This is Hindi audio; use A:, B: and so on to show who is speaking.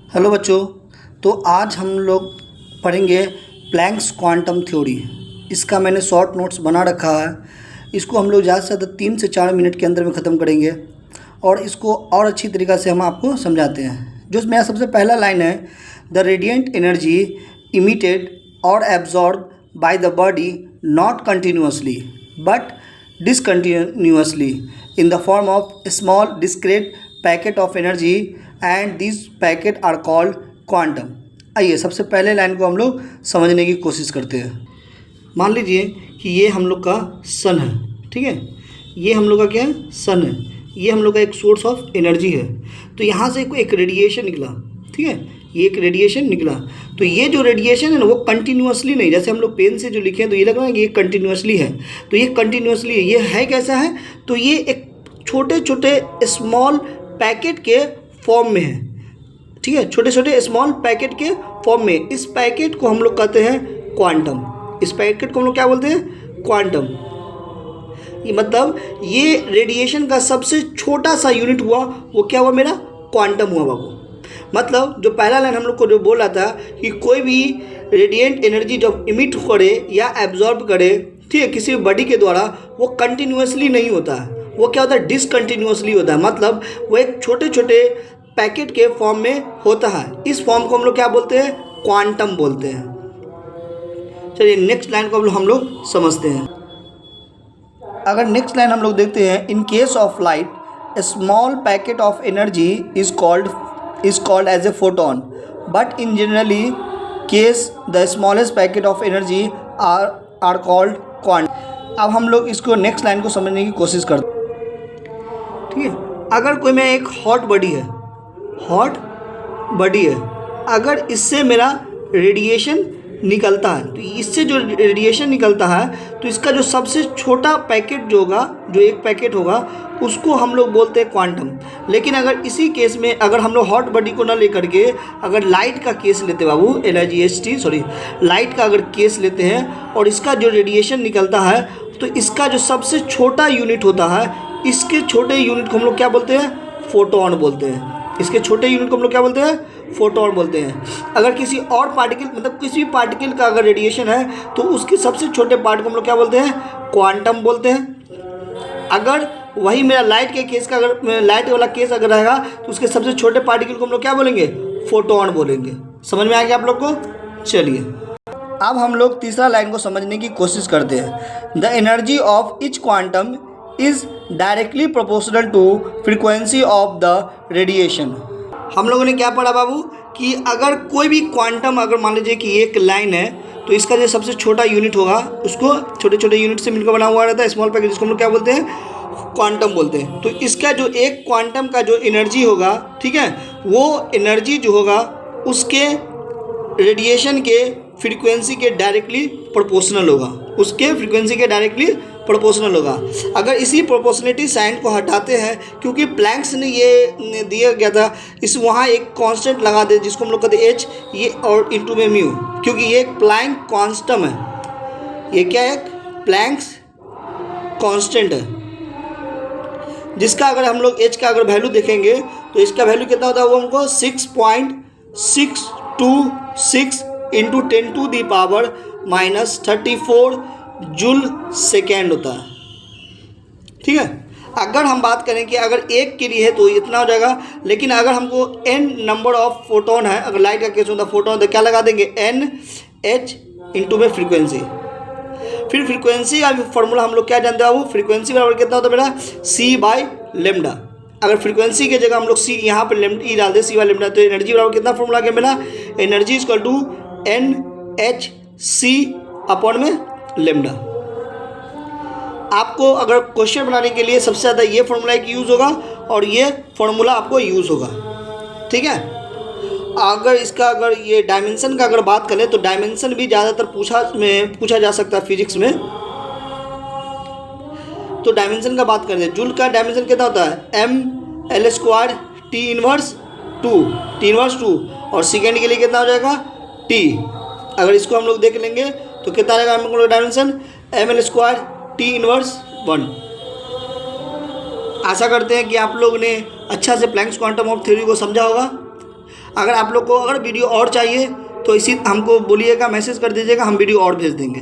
A: हेलो बच्चों। तो आज हम लोग पढ़ेंगे प्लैंक्स क्वांटम थ्योरी। इसका मैंने शॉर्ट नोट्स बना रखा है। इसको हम लोग ज़्यादा से ज़्यादा 3 से 4 मिनट के अंदर में ख़त्म करेंगे और इसको और अच्छी तरीक़ा से हम आपको समझाते हैं। जो मेरा सबसे पहला लाइन है, द रेडिएंट एनर्जी इमिटेड और absorb by the body not continuously but discontinuously in the form of small discrete packet of energy and these packet are called quantum। आइए सबसे पहले लाइन को हम लोग समझने की कोशिश करते हैं। मान लीजिए कि ये हम लोग का सन है, ठीक है। ये हम लोग का क्या है, सन है। ये हम लोग का एक सोर्स ऑफ एनर्जी है। तो यहाँ से एक रेडिएशन निकला, ठीक है। ये एक रेडिएशन निकला। तो ये जो रेडिएशन है ना, वो कंटिन्यूसली नहीं, जैसे हम लोग पेन से जो लिखे हैं तो ये लग रहा है कि ये कंटिन्यूसली है। तो ये कंटिन्यूसली है। ये है कैसा है, तो ये एक छोटे छोटे स्मॉल पैकेट के फॉर्म में है, ठीक है। छोटे छोटे स्मॉल पैकेट के फॉर्म में। इस पैकेट को हम लोग कहते हैं क्वांटम। इस पैकेट को हम लोग क्या बोलते हैं, क्वांटम। ये मतलब ये रेडिएशन का सबसे छोटा सा यूनिट हुआ, वो क्या हुआ, मेरा क्वांटम हुआ बाबू। मतलब जो पहला लाइन हम लोग को जो बोला था कि कोई भी रेडिएंट एनर्जी जब इमिट करे या एब्जॉर्ब करे, ठीक है, किसी बॉडी के द्वारा, वो कंटिन्यूसली नहीं होता है। वो क्या होता है, डिसकंटिन्यूसली होता है। मतलब वो एक छोटे छोटे पैकेट के फॉर्म में होता है। इस फॉर्म को हम लोग क्या बोलते हैं, क्वांटम बोलते हैं। चलिए नेक्स्ट लाइन को हम लोग समझते हैं। अगर नेक्स्ट लाइन हम लोग देखते हैं, in case of light A small packet of energy is called as a photon, but in generally case the smallest packet of energy are called quantum। अब हम लोग इसको नेक्स्ट लाइन को समझने की कोशिश करते हैं, ठीक है। अगर कोई में एक हॉट बॉडी है, अगर इससे मेरा रेडिएशन निकलता है, तो इससे जो रेडिएशन निकलता है, तो इसका जो सबसे छोटा पैकेट जो होगा, जो एक पैकेट होगा, उसको हम लोग बोलते हैं क्वांटम। लेकिन अगर इसी केस में अगर हम लोग हॉट बॉडी को ना लेकर के अगर लाइट का केस लेते बाबू, लाइट का अगर केस लेते हैं और इसका जो रेडिएशन निकलता है, तो इसका जो सबसे छोटा यूनिट होता है, इसके छोटे यूनिट को हम लोग क्या बोलते हैं, फोटोन बोलते हैं। इसके छोटे यूनिट को हम लोग क्या बोलते हैं, फोटोन बोलते हैं। अगर किसी और पार्टिकल, मतलब किसी भी पार्टिकल का अगर रेडिएशन है, तो उसके सबसे छोटे पार्ट को हम लोग क्या बोलते हैं, क्वांटम बोलते हैं। अगर वही मेरा लाइट के केस का, अगर लाइट वाला केस अगर रहेगा, तो उसके सबसे छोटे पार्टिकल को हम लोग क्या बोलेंगे, फोटोन बोलेंगे। समझ में आ गया आप लोग को। चलिए अब हम लोग तीसरा लाइन को समझने की कोशिश करते हैं। The energy of each quantum is directly proportional to frequency of the radiation. हम लोगों ने क्या पढ़ा बाबू, कि अगर कोई भी क्वांटम, अगर मान लीजिए कि एक लाइन है, तो इसका जो सबसे छोटा यूनिट होगा, उसको छोटे छोटे यूनिट से मिलकर बना हुआ रहता है, स्मॉल पैकेट, जिसको हम लोग क्या बोलते हैं, क्वांटम बोलते हैं। तो इसका जो एक क्वांटम का जो एनर्जी होगा, ठीक है, वो एनर्जी जो होगा उसके रेडिएशन के फ्रीक्वेंसी के डायरेक्टली प्रोपोर्शनल होगा, उसके फ्रीक्वेंसी के डायरेक्टली प्रोपोर्शनल होगा। अगर इसी प्रोपोर्शनलिटी साइन को हटाते हैं, क्योंकि प्लैंक्स ने ये दिया गया था, इस वहाँ एक कांस्टेंट लगा दे जिसको हम लोग कहते हैं एच, ये और इंटू में म्यू, क्योंकि ये एक प्लैंक कांस्टेंट है। ये क्या है, प्लैंक्स कांस्टेंट है, जिसका अगर हम लोग एच का अगर वैल्यू देखेंगे, तो इसका वैल्यू कितना होता है, वो हमको 6.626 इंटू 10⁻⁻34 जूल सेकेंड होता है, ठीक है। अगर हम बात करें कि अगर एक के लिए है तो इतना हो जाएगा, लेकिन अगर हमको n नंबर ऑफ फोटोन है, अगर लाइट का केस होता है फोटोन, तो क्या लगा देंगे, n h इंटू में फ्रीक्वेंसी। फिर फ्रीक्वेंसी का फॉर्मूला हम लोग क्या जानते हैं, वो फ्रीक्वेंसी बराबर कितना होता है मेरा, c/λ। अगर फ्रीक्वेंसी की जगह हम लोग c यहाँ पर ई डाल दे, c/λ, तो एनर्जी बराबर कितना फॉर्मूला क्या मेरा, एनर्जी इक्वल टू NhC/λ। आपको अगर क्वेश्चन बनाने के लिए सबसे ज़्यादा ये फॉर्मूला एक यूज़ होगा और ये फॉर्मूला आपको यूज़ होगा, ठीक है। अगर इसका अगर ये डायमेंशन का अगर बात करें, तो डायमेंशन भी ज़्यादातर पूछा जा सकता है फिजिक्स में। तो डायमेंशन का बात करते हैं, जूल का डायमेंशन कितना होता है, mL² T−2 और सेकेंड के लिए कितना हो जाएगा, T। अगर इसको हम लोग देख लेंगे तो कितना रहेगा हम लोग डायमेंशन, mL² T−1। आशा करते हैं कि आप लोग ने अच्छा से प्लैंक्स क्वांटम ऑफ थ्योरी को समझा होगा। अगर आप लोग को अगर वीडियो और चाहिए तो इसी हमको बोलिएगा, मैसेज कर दीजिएगा, हम वीडियो और भेज देंगे।